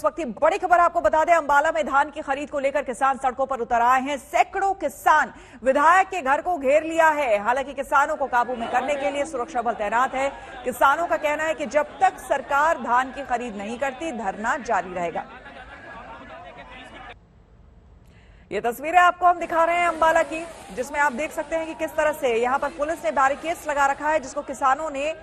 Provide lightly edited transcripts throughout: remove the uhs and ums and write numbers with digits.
वक्त की बड़ी खबर आपको बता दें, अंबाला में धान की खरीद को लेकर किसान सड़कों पर उतर आए हैं। सैकड़ों किसान विधायक के घर को घेर लिया है। हालांकि किसानों को काबू में करने के लिए सुरक्षा बल तैनात है। किसानों का कहना है कि जब तक सरकार धान की खरीद नहीं करती, धरना जारी रहेगा। ये तस्वीरें आपको हम दिखा रहे हैं अंबाला की, जिसमें आप देख सकते हैं कि किस तरह से यहां पर पुलिस ने बैरिकेड्स लगा रखा है, जिसको किसानों ने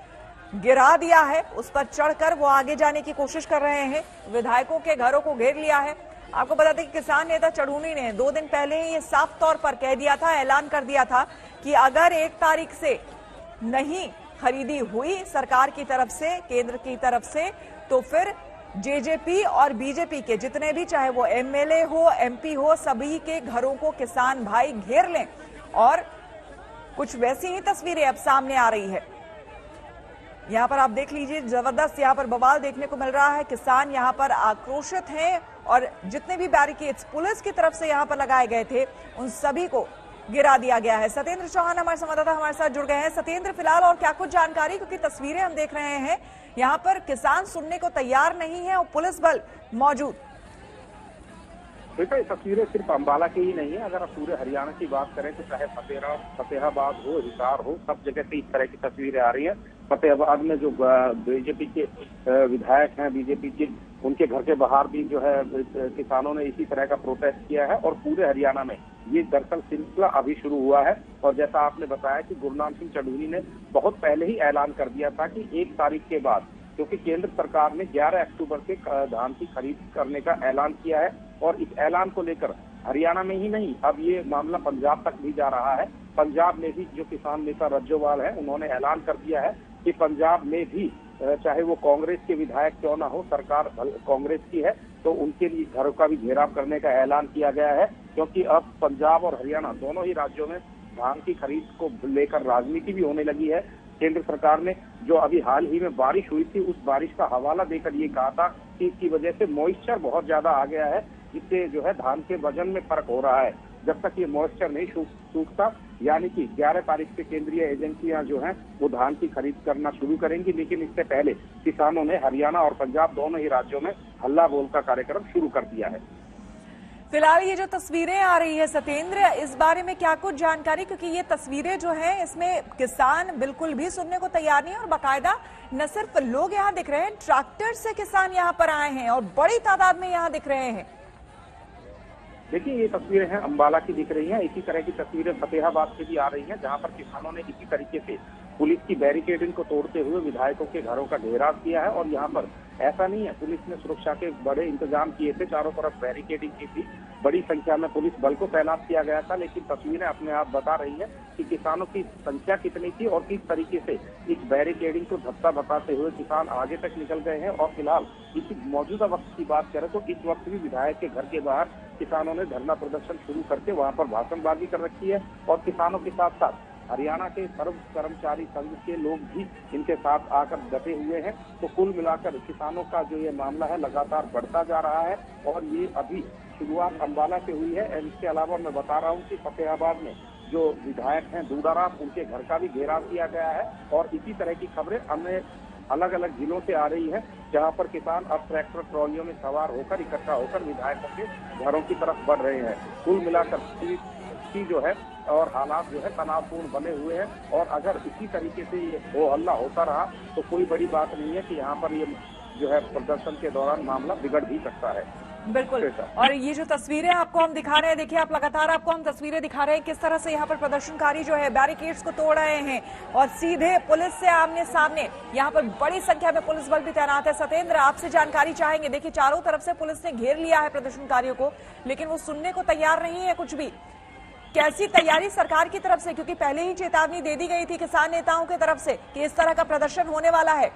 गिरा दिया है। उस पर चढ़कर वो आगे जाने की कोशिश कर रहे हैं। विधायकों के घरों को घेर लिया है। आपको बता दें कि किसान नेता चढ़ूनी ने 2 दिन पहले ही ये साफ तौर पर कह दिया था, ऐलान कर दिया था कि अगर 1 तारीख से नहीं खरीदी हुई सरकार की तरफ से, केंद्र की तरफ से, तो फिर जेजेपी और बीजेपी के जितने भी, चाहे वो एमएलए हो, एमपी हो, सभी के घरों को किसान भाई घेर लें। और कुछ वैसी ही तस्वीरें अब सामने आ रही है। यहां पर आप देख लीजिए, जबरदस्त यहां पर बवाल देखने को मिल रहा है। किसान यहां पर आक्रोशित हैं और जितने भी बैरिकेड्स पुलिस की तरफ से यहां पर लगाए गए थे, उन सभी को गिरा दिया गया है। सत्येंद्र चौहान हमारे संवाददाता हमारे साथ जुड़ गए हैं। सत्येंद्र, फिलहाल और क्या कुछ जानकारी, क्योंकि तस्वीरें हम देख रहे हैं, यहाँ पर किसान सुनने को तैयार नहीं है और पुलिस बल मौजूद। देखो, ये तस्वीरें सिर्फ अंबाला की ही नहीं है। अगर आप पूरे हरियाणा की बात करें तो चाहे फतेहाबाद हो, हिसार हो, सब जगह से इस तरह की तस्वीरें आ रही है। फतेहाबाद में जो बीजेपी के विधायक हैं, बीजेपी के, उनके घर के बाहर भी जो है किसानों ने इसी तरह का प्रोटेस्ट किया है। और पूरे हरियाणा में ये दरअसल सिलसिला अभी शुरू हुआ है। और जैसा आपने बताया कि गुरनाम सिंह चढ़ूनी ने बहुत पहले ही ऐलान कर दिया था कि 1 तारीख के बाद, क्योंकि केंद्र सरकार ने 11 अक्टूबर से धान की खरीद करने का ऐलान किया है। और इस ऐलान को लेकर हरियाणा में ही नहीं, अब ये मामला पंजाब तक भी जा रहा है। पंजाब में भी जो किसान नेता रज्जोवाल है, उन्होंने ऐलान कर दिया है कि पंजाब में भी चाहे वो कांग्रेस के विधायक क्यों ना हो, सरकार कांग्रेस की है, तो उनके लिए घरों का भी घेराव करने का ऐलान किया गया है। क्योंकि अब पंजाब और हरियाणा दोनों ही राज्यों में धान की खरीद को लेकर राजनीति भी होने लगी है। केंद्र सरकार ने जो अभी हाल ही में बारिश हुई थी, उस बारिश का हवाला देकर ये कहा था कि इसकी वजह से मॉइस्चर बहुत ज्यादा आ गया है, जिससे जो है धान के वजन में फर्क हो रहा है। जब तक ये मॉइस्चर नहीं सूखता, यानी कि 11 तारीख से केंद्रीय एजेंसियां जो हैं वो धान की खरीद करना शुरू करेंगी। लेकिन इससे पहले किसानों ने हरियाणा और पंजाब दोनों ही राज्यों में हल्ला बोल का कार्यक्रम शुरू कर दिया है। फिलहाल ये जो तस्वीरें आ रही है सत्येंद्र, इस बारे में क्या कुछ जानकारी, क्योंकि ये तस्वीरें जो है इसमें किसान बिल्कुल भी सुनने को तैयार नहीं है। और बाकायदा न सिर्फ लोग यहाँ दिख रहे हैं, ट्रैक्टर से किसान यहाँ पर आए हैं और बड़ी तादाद में यहाँ दिख रहे हैं। देखिए, ये तस्वीरें हैं अंबाला की दिख रही हैं। इसी तरह की तस्वीरें फतेहाबाद से भी आ रही हैं, जहां पर किसानों ने इसी तरीके से पुलिस की बैरिकेडिंग को तोड़ते हुए विधायकों के घरों का घेराव किया है। और यहाँ पर ऐसा नहीं है, पुलिस ने सुरक्षा के बड़े इंतजाम किए थे, चारों तरफ बैरिकेडिंग की थी, बड़ी संख्या में पुलिस बल को तैनात किया गया था। लेकिन तस्वीरें अपने आप बता रही है कि किसानों की संख्या कितनी थी और किस तरीके से इस बैरिकेडिंग को धक्का बताते हुए किसान आगे तक निकल गए हैं। और फिलहाल इसी मौजूदा वक्त की बात करें तो इस वक्त भी विधायक के घर के बाहर किसानों ने धरना प्रदर्शन शुरू करके वहां पर भाषणबाजी कर रखी है। और किसानों के साथ साथ हरियाणा के सर्व कर्मचारी संघ के लोग भी इनके साथ आकर डटे हुए हैं। तो कुल मिलाकर किसानों का जो ये मामला है लगातार बढ़ता जा रहा है। और ये अभी शुरुआत अंबाला से हुई है। इसके अलावा मैं बता रहा हूँ कि फतेहाबाद में जो विधायक हैं दूडाराम, उनके घर का भी घेराव किया गया है। और इसी तरह की खबरें अन्य अलग अलग जिलों से आ रही है, जहां पर किसान अब ट्रैक्टर ट्रॉलियों में सवार होकर इकट्ठा होकर विधायकों के घरों की तरफ बढ़ रहे हैं। कुल मिलाकर की जो है और हालात जो है तनावपूर्ण बने हुए हैं। और अगर इसी तरीके से ये हो हल्ला होता रहा तो कोई बड़ी बात नहीं है कि यहाँ पर ये जो है प्रदर्शन के दौरान मामला बिगड़ भी सकता है। बिल्कुल। और ये जो तस्वीरें आपको हम दिखा रहे हैं, देखिए आप लगातार आपको हम तस्वीरें दिखा रहे हैं किस तरह से यहाँ पर प्रदर्शनकारी जो है बैरिकेड्स को तोड़ रहे हैं और सीधे पुलिस से आमने सामने। यहाँ पर बड़ी संख्या में पुलिस बल भी तैनात है। सत्येंद्र, आपसे जानकारी चाहेंगे। देखिए, चारों तरफ से पुलिस ने घेर लिया है प्रदर्शनकारियों को, लेकिन वो सुनने को तैयार नहीं है कुछ भी। कैसी तैयारी सरकार की तरफ से, क्योंकि पहले ही चेतावनी दे दी गई थी किसान नेताओं की तरफ से कि इस तरह का प्रदर्शन होने वाला है।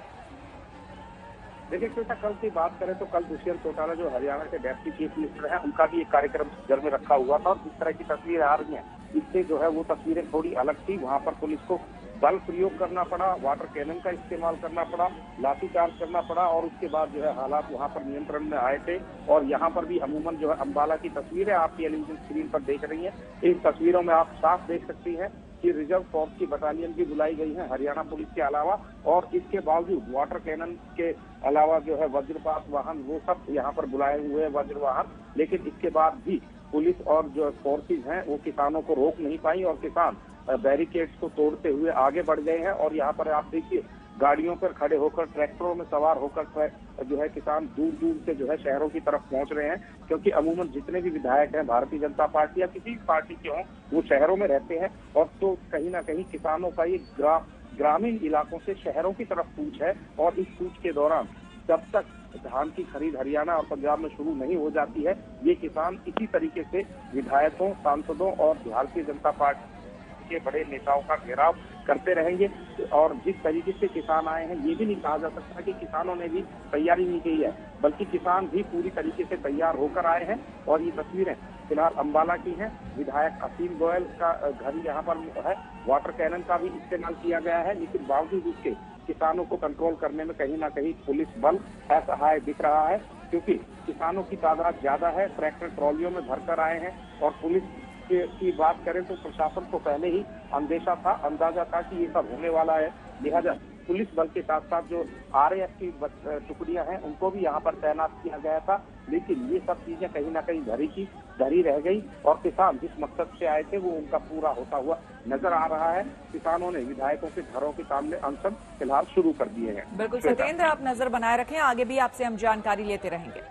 देखिए श्वेता, कल की बात करें तो कल दुष्यंत चौटाला जो हरियाणा के डेप्टी चीफ मिनिस्टर हैं, उनका भी एक कार्यक्रम घर में रखा हुआ था। और जिस तरह की तस्वीरें आ रही हैं, इससे जो है वो तस्वीरें थोड़ी अलग थी। वहां पर पुलिस को बल प्रयोग करना पड़ा, वाटर कैनन का इस्तेमाल करना पड़ा, लाठीचार्ज करना पड़ा। और उसके बाद जो है हालात वहां पर नियंत्रण में आए थे। और यहाँ पर भी अमूमन जो है अंबाला की तस्वीरें आप टेलीविजन स्क्रीन पर देख रही हैं, इन तस्वीरों में आप साफ देख सकती हैं कि रिजर्व फोर्स की बटालियन भी बुलाई गई है हरियाणा पुलिस के अलावा, और इसके बावजूद वाटर कैनन के अलावा जो है वज्रपात वाहन वो सब यहाँ पर बुलाए हुए हैं वज्र वाहन। लेकिन इसके बाद भी पुलिस और जो फोर्सेज हैं वो किसानों को रोक नहीं पाई और किसान बैरिकेड्स को तोड़ते हुए आगे बढ़ गए हैं। और यहाँ पर आप देखिए गाड़ियों पर खड़े होकर, ट्रैक्टरों में सवार होकर जो है किसान दूर दूर से जो है शहरों की तरफ पहुंच रहे हैं, क्योंकि अमूमन जितने भी विधायक हैं भारतीय जनता पार्टी या किसी भी पार्टी के हों वो शहरों में रहते हैं। और तो कहीं ना कहीं किसानों का ये ग्रामीण इलाकों से शहरों की तरफ कूच है, और इस कूच के दौरान जब तक धान की खरीद हरियाणा और पंजाब में शुरू नहीं हो जाती है, ये किसान इसी तरीके से विधायकों, सांसदों और भारतीय जनता पार्टी के बड़े नेताओं का घेराव करते रहेंगे। और जिस तरीके से किसान आए हैं, ये भी नहीं कहा जा सकता कि किसानों ने भी तैयारी नहीं की है, बल्कि किसान भी पूरी तरीके से तैयार होकर आए हैं। और ये तस्वीरें फिलहाल अंबाला की हैं। विधायक असीम गोयल का घर यहाँ पर है। वाटर कैनन का भी इस्तेमाल किया गया है, लेकिन बावजूद उसके किसानों को कंट्रोल करने में कहीं ना कहीं पुलिस बल असहाय दिख रहा है, क्योंकि किसानों की तादाद ज्यादा है, ट्रैक्टर ट्रॉलियों में भरकर आए हैं। और पुलिस की बात करें तो प्रशासन को पहले ही अंदाजा था कि ये सब होने वाला है, लिहाजा पुलिस बल के साथ साथ जो आरएएफ की टुकड़ियां हैं उनको भी यहाँ पर तैनात किया गया था। लेकिन ये सब चीजें कहीं ना कहीं धरी रह गई, और किसान जिस मकसद से आए थे वो उनका पूरा होता हुआ नजर आ रहा है। किसानों ने विधायकों के घरों के सामने अनशन फिलहाल शुरू कर दिए हैं। बिल्कुल सत्येंद्र, आप नजर बनाए रखें, आगे भी आपसे हम जानकारी लेते रहेंगे।